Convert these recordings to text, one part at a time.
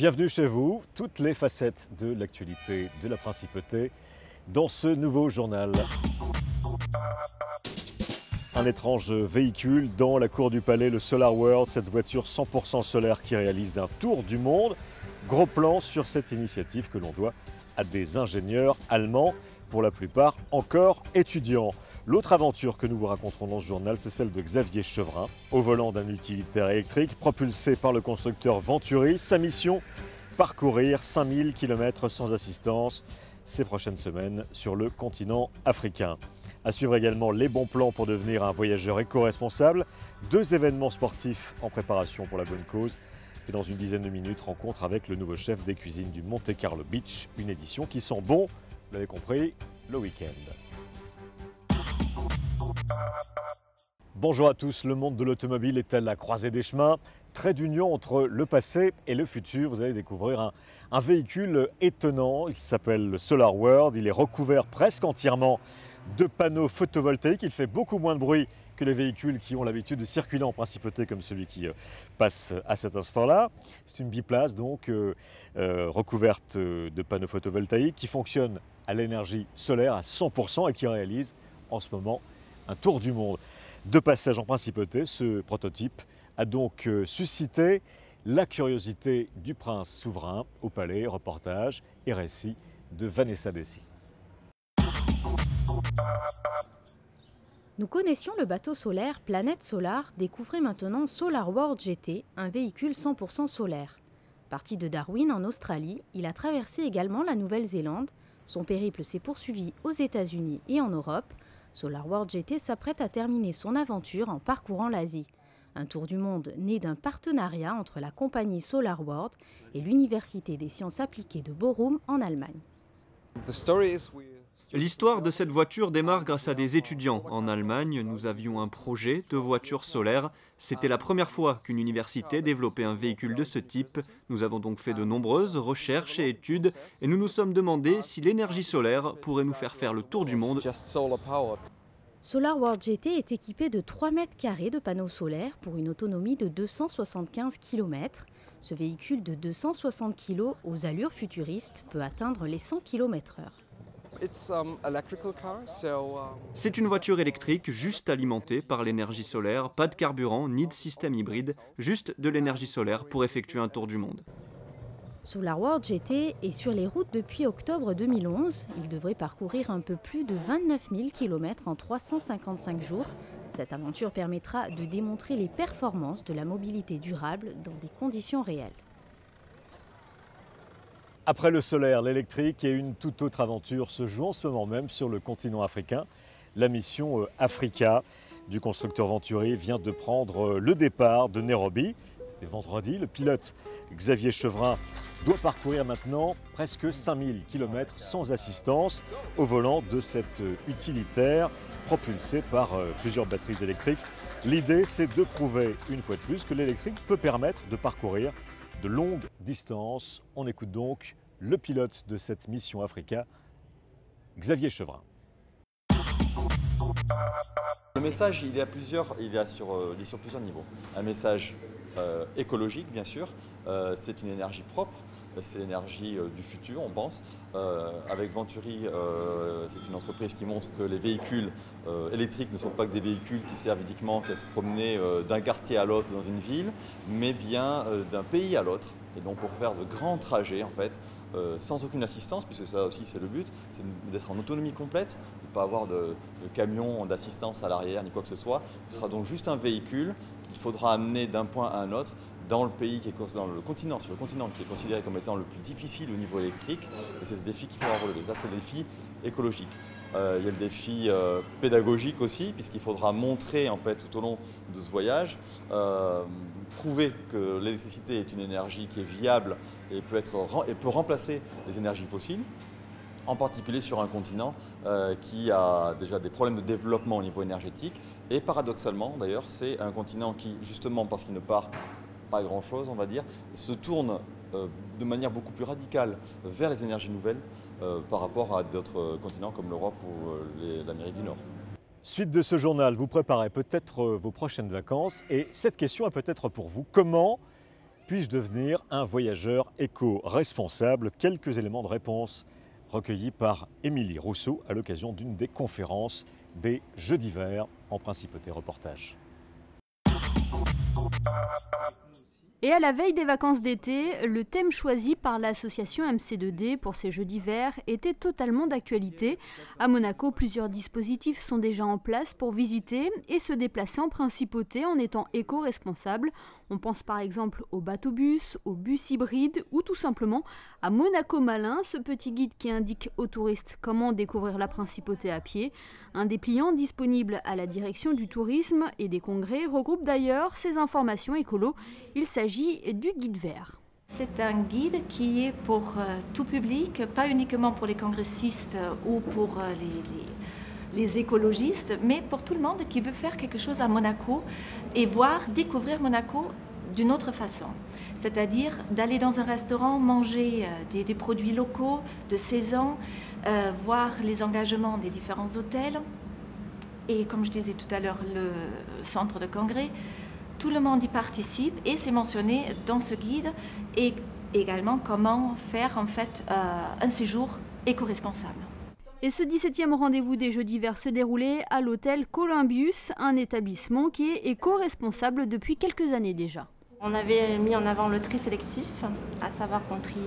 Bienvenue chez vous, toutes les facettes de l'actualité de la principauté dans ce nouveau journal. Un étrange véhicule dans la cour du palais, le Solar World, cette voiture 100% solaire qui réalise un tour du monde. Gros plan sur cette initiative que l'on doit à des ingénieurs allemands, pour la plupart encore étudiants. L'autre aventure que nous vous raconterons dans ce journal, c'est celle de Xavier Chevrin, au volant d'un utilitaire électrique propulsé par le constructeur Venturi. Sa mission, parcourir 5000 km sans assistance ces prochaines semaines sur le continent africain. À suivre également les bons plans pour devenir un voyageur éco-responsable. 2 événements sportifs en préparation pour la bonne cause. Et dans une dizaine de minutes, rencontre avec le nouveau chef des cuisines du Monte Carlo Beach. Une édition qui sent bon, vous l'avez compris, le week-end. Bonjour à tous, le monde de l'automobile est à la croisée des chemins. Trait d'union entre le passé et le futur. Vous allez découvrir un véhicule étonnant. Il s'appelle le Solar World. Il est recouvert presque entièrement de panneaux photovoltaïques. Il fait beaucoup moins de bruit que les véhicules qui ont l'habitude de circuler en principauté comme celui qui passe à cet instant-là. C'est une biplace donc recouverte de panneaux photovoltaïques qui fonctionne à l'énergie solaire à 100% et qui réalise en ce moment un tour du monde. De passage en principauté, ce prototype a donc suscité la curiosité du prince souverain au palais. Reportage et récit de Vanessa Dessy. Nous connaissions le bateau solaire Planète Solar, découvrez maintenant Solar World GT, un véhicule 100% solaire. Parti de Darwin en Australie, il a traversé également la Nouvelle-Zélande. Son périple s'est poursuivi aux États-Unis et en Europe. Solar World GT s'apprête à terminer son aventure en parcourant l'Asie. Un tour du monde né d'un partenariat entre la compagnie Solar World et l'Université des sciences appliquées de Bochum en Allemagne. L'histoire de cette voiture démarre grâce à des étudiants. En Allemagne, nous avions un projet de voiture solaire. C'était la première fois qu'une université développait un véhicule de ce type. Nous avons donc fait de nombreuses recherches et études et nous nous sommes demandé si l'énergie solaire pourrait nous faire le tour du monde. Solar World GT est équipé de 3 mètres carrés de panneaux solaires pour une autonomie de 275 km. Ce véhicule de 260 kg aux allures futuristes peut atteindre les 100 km/h. C'est une voiture électrique juste alimentée par l'énergie solaire, pas de carburant ni de système hybride, juste de l'énergie solaire pour effectuer un tour du monde. Solar World GT est sur les routes depuis octobre 2011. Il devrait parcourir un peu plus de 29 000 km en 355 jours. Cette aventure permettra de démontrer les performances de la mobilité durable dans des conditions réelles. Après le solaire, l'électrique et une toute autre aventure se joue en ce moment même sur le continent africain. La mission Africa du constructeur Venturi vient de prendre le départ de Nairobi. C'était vendredi. Le pilote Xavier Chevrin doit parcourir maintenant presque 5000 km sans assistance au volant de cet utilitaire propulsé par plusieurs batteries électriques. L'idée, c'est de prouver une fois de plus que l'électrique peut permettre de parcourir de longues distances. On écoute donc le pilote de cette mission Africa, Xavier Chevrin. Le message, il est sur plusieurs niveaux. Un message écologique, bien sûr. C'est une énergie propre. C'est l'énergie du futur, on pense. Avec Venturi, c'est une entreprise qui montre que les véhicules électriques ne sont pas que des véhicules qui servent uniquement qu'à se promener d'un quartier à l'autre dans une ville, mais bien d'un pays à l'autre. Et donc pour faire de grands trajets, en fait, sans aucune assistance, puisque ça aussi c'est le but, c'est d'être en autonomie complète, de ne pas avoir de camion d'assistance à l'arrière ni quoi que ce soit. Ce sera donc juste un véhicule qu'il faudra amener d'un point à un autre dans le pays, sur le continent qui est considéré comme étant le plus difficile au niveau électrique. Et c'est ce défi qu'il faudra relever. Là, c'est le défi écologique. Il y a le défi pédagogique aussi, puisqu'il faudra montrer en fait, tout au long de ce voyage, prouver que l'électricité est une énergie qui est viable et peut remplacer les énergies fossiles, en particulier sur un continent qui a déjà des problèmes de développement au niveau énergétique. Et paradoxalement, d'ailleurs, c'est un continent qui, justement parce qu'il ne part pas grand-chose, on va dire, se tourne de manière beaucoup plus radicale vers les énergies nouvelles par rapport à d'autres continents comme l'Europe ou l'Amérique du Nord. Suite de ce journal, vous préparez peut-être vos prochaines vacances et cette question est peut-être pour vous. Comment Puis-je devenir un voyageur éco-responsable? Quelques éléments de réponse recueillis par Émilie Rousseau à l'occasion d'une des conférences des Jeux d'hiver en Principauté Reportage. Et à la veille des vacances d'été, le thème choisi par l'association MC2D pour ces Jeux d'hiver était totalement d'actualité. À Monaco, plusieurs dispositifs sont déjà en place pour visiter et se déplacer en principauté en étant éco-responsables. On pense par exemple au bateau-bus, au bus hybride ou tout simplement à Monaco Malin, ce petit guide qui indique aux touristes comment découvrir la principauté à pied. Un dépliant disponible à la direction du tourisme et des congrès regroupe d'ailleurs ces informations écolo. Il s'agit du guide vert. C'est un guide qui est pour tout public, pas uniquement pour les congressistes ou pour les écologistes, mais pour tout le monde qui veut faire quelque chose à Monaco et découvrir Monaco d'une autre façon. C'est-à-dire d'aller dans un restaurant, manger des produits locaux, de saison, voir les engagements des différents hôtels. Et comme je disais tout à l'heure, le centre de congrès, tout le monde y participe et c'est mentionné dans ce guide et également comment faire en fait un séjour éco-responsable. Et ce 17e rendez-vous des Jeux d'hiver se déroulait à l'hôtel Columbus, un établissement qui est éco-responsable depuis quelques années déjà. On avait mis en avant le tri sélectif, à savoir qu'on trie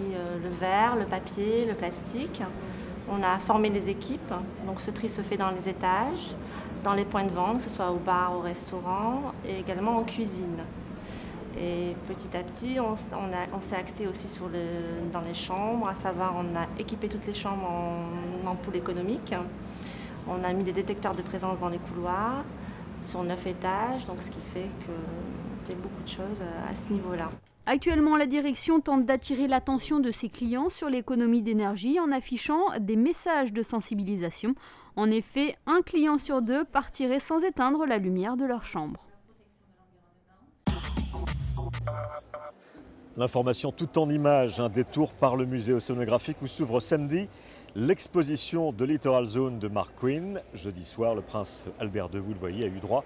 le verre, le papier, le plastique. On a formé des équipes, donc ce tri se fait dans les étages, dans les points de vente, que ce soit au bar, au restaurant et également en cuisine. Et petit à petit, on s'est axé aussi dans les chambres, à savoir on a équipé toutes les chambres en ampoules économiques. On a mis des détecteurs de présence dans les couloirs, sur 9 étages, donc ce qui fait qu'on fait beaucoup de choses à ce niveau-là. Actuellement, la direction tente d'attirer l'attention de ses clients sur l'économie d'énergie en affichant des messages de sensibilisation. En effet, un client sur deux partirait sans éteindre la lumière de leur chambre. L'information tout en images, un détour par le musée océanographique où s'ouvre samedi l'exposition de Littoral Zone de Mark Quinn. Jeudi soir, le prince Albert II, vous le voyez, a eu droit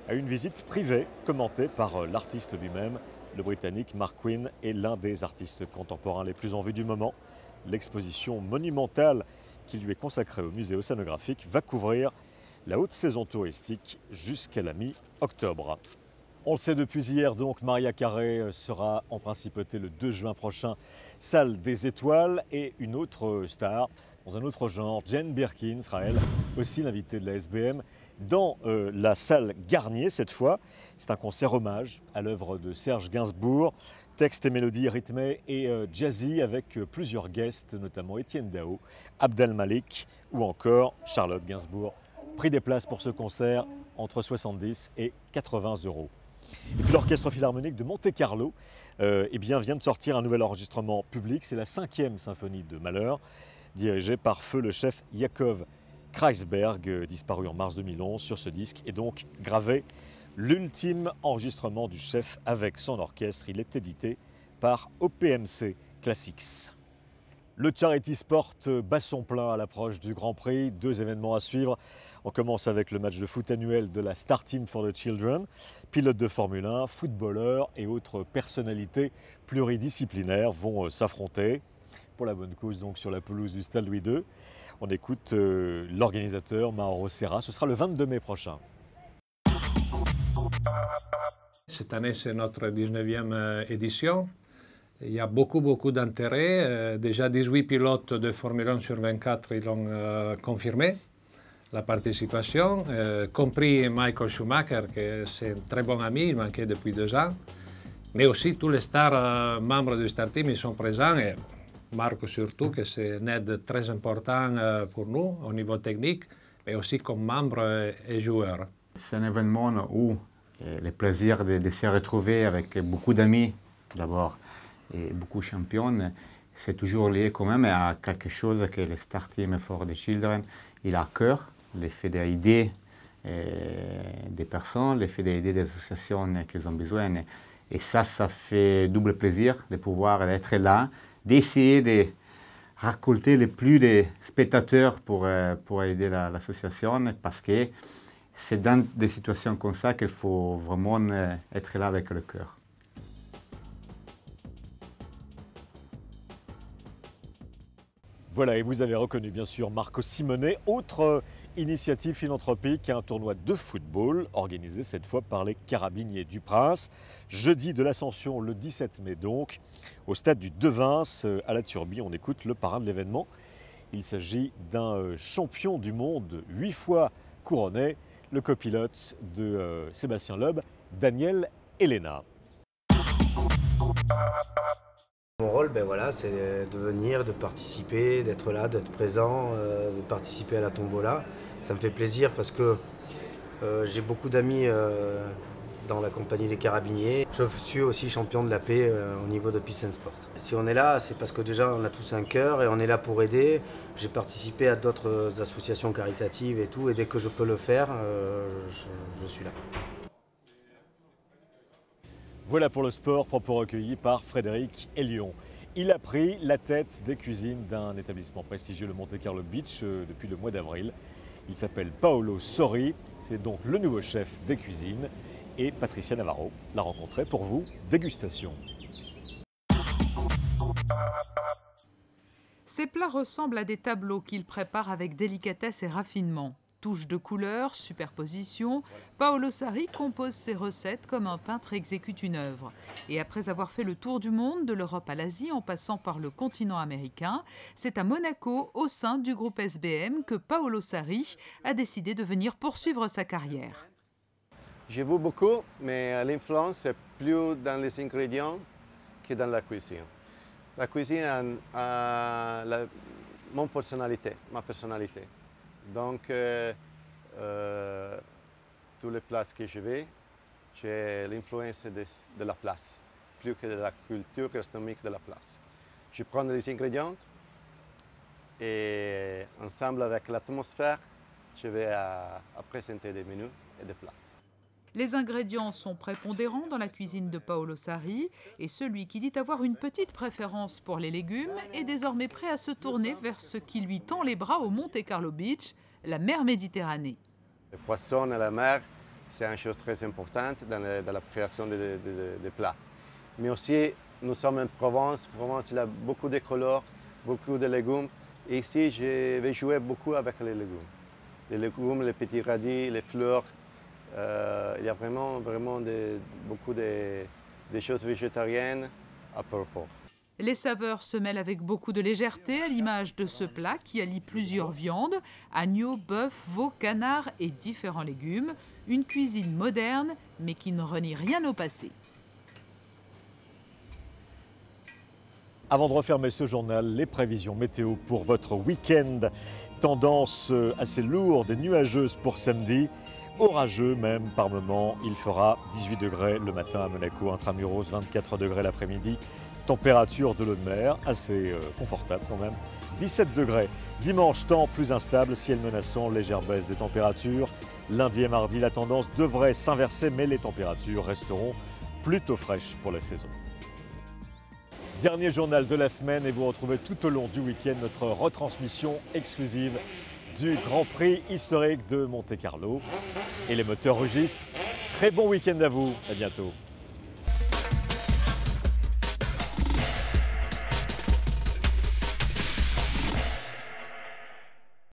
à une visite privée commentée par l'artiste lui-même. Le Britannique Mark Quinn est l'un des artistes contemporains les plus en vue du moment. L'exposition monumentale qui lui est consacrée au musée océanographique va couvrir la haute saison touristique jusqu'à la mi-octobre. On le sait depuis hier, donc, Maria Carey sera en principauté le 2 juin prochain, salle des étoiles, et une autre star, dans un autre genre, Jane Birkin sera elle aussi l'invitée de la SBM dans la salle Garnier cette fois. C'est un concert hommage à l'œuvre de Serge Gainsbourg, texte et mélodie rythmés et jazzy avec plusieurs guests, notamment Étienne Dao, Abdel Malik ou encore Charlotte Gainsbourg. Prix des places pour ce concert entre 70 et 80 €. Et puis l'Orchestre Philharmonique de Monte-Carlo vient de sortir un nouvel enregistrement public. C'est la 5e symphonie de Mahler, dirigée par feu le chef Yakov Kreisberg, disparu en mars 2011. Sur ce disque est donc gravé l'ultime enregistrement du chef avec son orchestre. Il est édité par OPMC Classics. Le Charity Sport bat son plein à l'approche du Grand Prix. 2 événements à suivre. On commence avec le match de foot annuel de la Star Team for the Children. Pilotes de Formule 1, footballeurs et autres personnalités pluridisciplinaires vont s'affronter. Pour la bonne cause, donc, sur la pelouse du Stade Louis II. On écoute l'organisateur Mauro Serra. Ce sera le 22 mai prochain. Cette année, c'est notre 19e édition. Il y a beaucoup d'intérêt. Déjà 18 pilotes de Formule 1 sur 24 ils ont confirmé la participation, compris Michael Schumacher, qui c'est un très bon ami, il manquait depuis 2 ans. Mais aussi tous les stars membres du Star Team ils sont présents. Et Marco surtout, que c'est une aide très importante pour nous au niveau technique, mais aussi comme membre et joueur. C'est un événement où le plaisir de se retrouver avec beaucoup d'amis d'abord et beaucoup de champions, c'est toujours lié quand même à quelque chose que le Star Team for the Children il a à cœur, le fait d'aider des personnes, le fait d'aider des associations qui ont besoin. Et ça fait double plaisir de pouvoir être là, d'essayer de récolter le plus de spectateurs pour aider l'association, parce que c'est dans des situations comme ça qu'il faut vraiment être là avec le cœur. Voilà, et vous avez reconnu bien sûr Marco Simone, autre initiative philanthropique, un tournoi de football organisé cette fois par les Carabiniers du Prince. Jeudi de l'Ascension, le 17 mai donc, au stade du Devins à La Turbie. On écoute le parrain de l'événement. Il s'agit d'un champion du monde 8 fois couronné, le copilote de Sébastien Loeb, Daniel Elena. Mon rôle, voilà, c'est de venir, de participer, d'être là, d'être présent, de participer à la tombola. Ça me fait plaisir parce que j'ai beaucoup d'amis dans la compagnie des Carabiniers. Je suis aussi champion de la paix au niveau de Peace and Sport. Si on est là, c'est parce que déjà on a tous un cœur et on est là pour aider. J'ai participé à d'autres associations caritatives et tout, et dès que je peux le faire, je suis là. Voilà pour le sport, propos recueillis par Frédéric Elion. Il a pris la tête des cuisines d'un établissement prestigieux, le Monte Carlo Beach, depuis le mois d'avril. Il s'appelle Paolo Sori, c'est donc le nouveau chef des cuisines. Et Patricia Navarro l'a rencontré pour vous, dégustation. Ces plats ressemblent à des tableaux qu'il prépare avec délicatesse et raffinement. Touches de couleurs, superposition, Paolo Sori compose ses recettes comme un peintre exécute une œuvre. Et après avoir fait le tour du monde, de l'Europe à l'Asie, en passant par le continent américain, c'est à Monaco, au sein du groupe SBM, que Paolo Sori a décidé de venir poursuivre sa carrière. J'ai vu beaucoup, mais l'influence est plus dans les ingrédients que dans la cuisine. La cuisine a ma personnalité. Donc, tous les places que je vais, j'ai l'influence de la place, plus que de la culture gastronomique de la place. Je prends les ingrédients et ensemble avec l'atmosphère, je vais à présenter des menus et des plats. Les ingrédients sont prépondérants dans la cuisine de Paolo Sori et celui qui dit avoir une petite préférence pour les légumes est désormais prêt à se tourner vers ce qui lui tend les bras au Monte Carlo Beach, la mer Méditerranée. Les poissons et la mer, c'est une chose très importante dans la création des plats. Mais aussi, nous sommes en Provence. Provence, il y a beaucoup de couleurs, beaucoup de légumes. Et ici, je vais jouer beaucoup avec les légumes. Les légumes, les petits radis, les fleurs. Il y a vraiment beaucoup de choses végétariennes à propos. Les saveurs se mêlent avec beaucoup de légèreté à l'image de ce plat qui allie plusieurs viandes, agneau, bœuf, veau, canard et différents légumes. Une cuisine moderne mais qui ne renie rien au passé. Avant de refermer ce journal, les prévisions météo pour votre week-end. Tendance assez lourde et nuageuse pour samedi. Orageux même par moment. Il fera 18 degrés le matin à Monaco, intramuros, 24 degrés l'après-midi. Température de l'eau de mer assez confortable quand même. 17 degrés. Dimanche, temps plus instable, ciel menaçant, légère baisse des températures. Lundi et mardi, la tendance devrait s'inverser, mais les températures resteront plutôt fraîches pour la saison. Dernier journal de la semaine et vous retrouvez tout au long du week-end notre retransmission exclusive du Grand Prix historique de Monte Carlo. Et les moteurs rugissent. Très bon week-end à vous, à bientôt.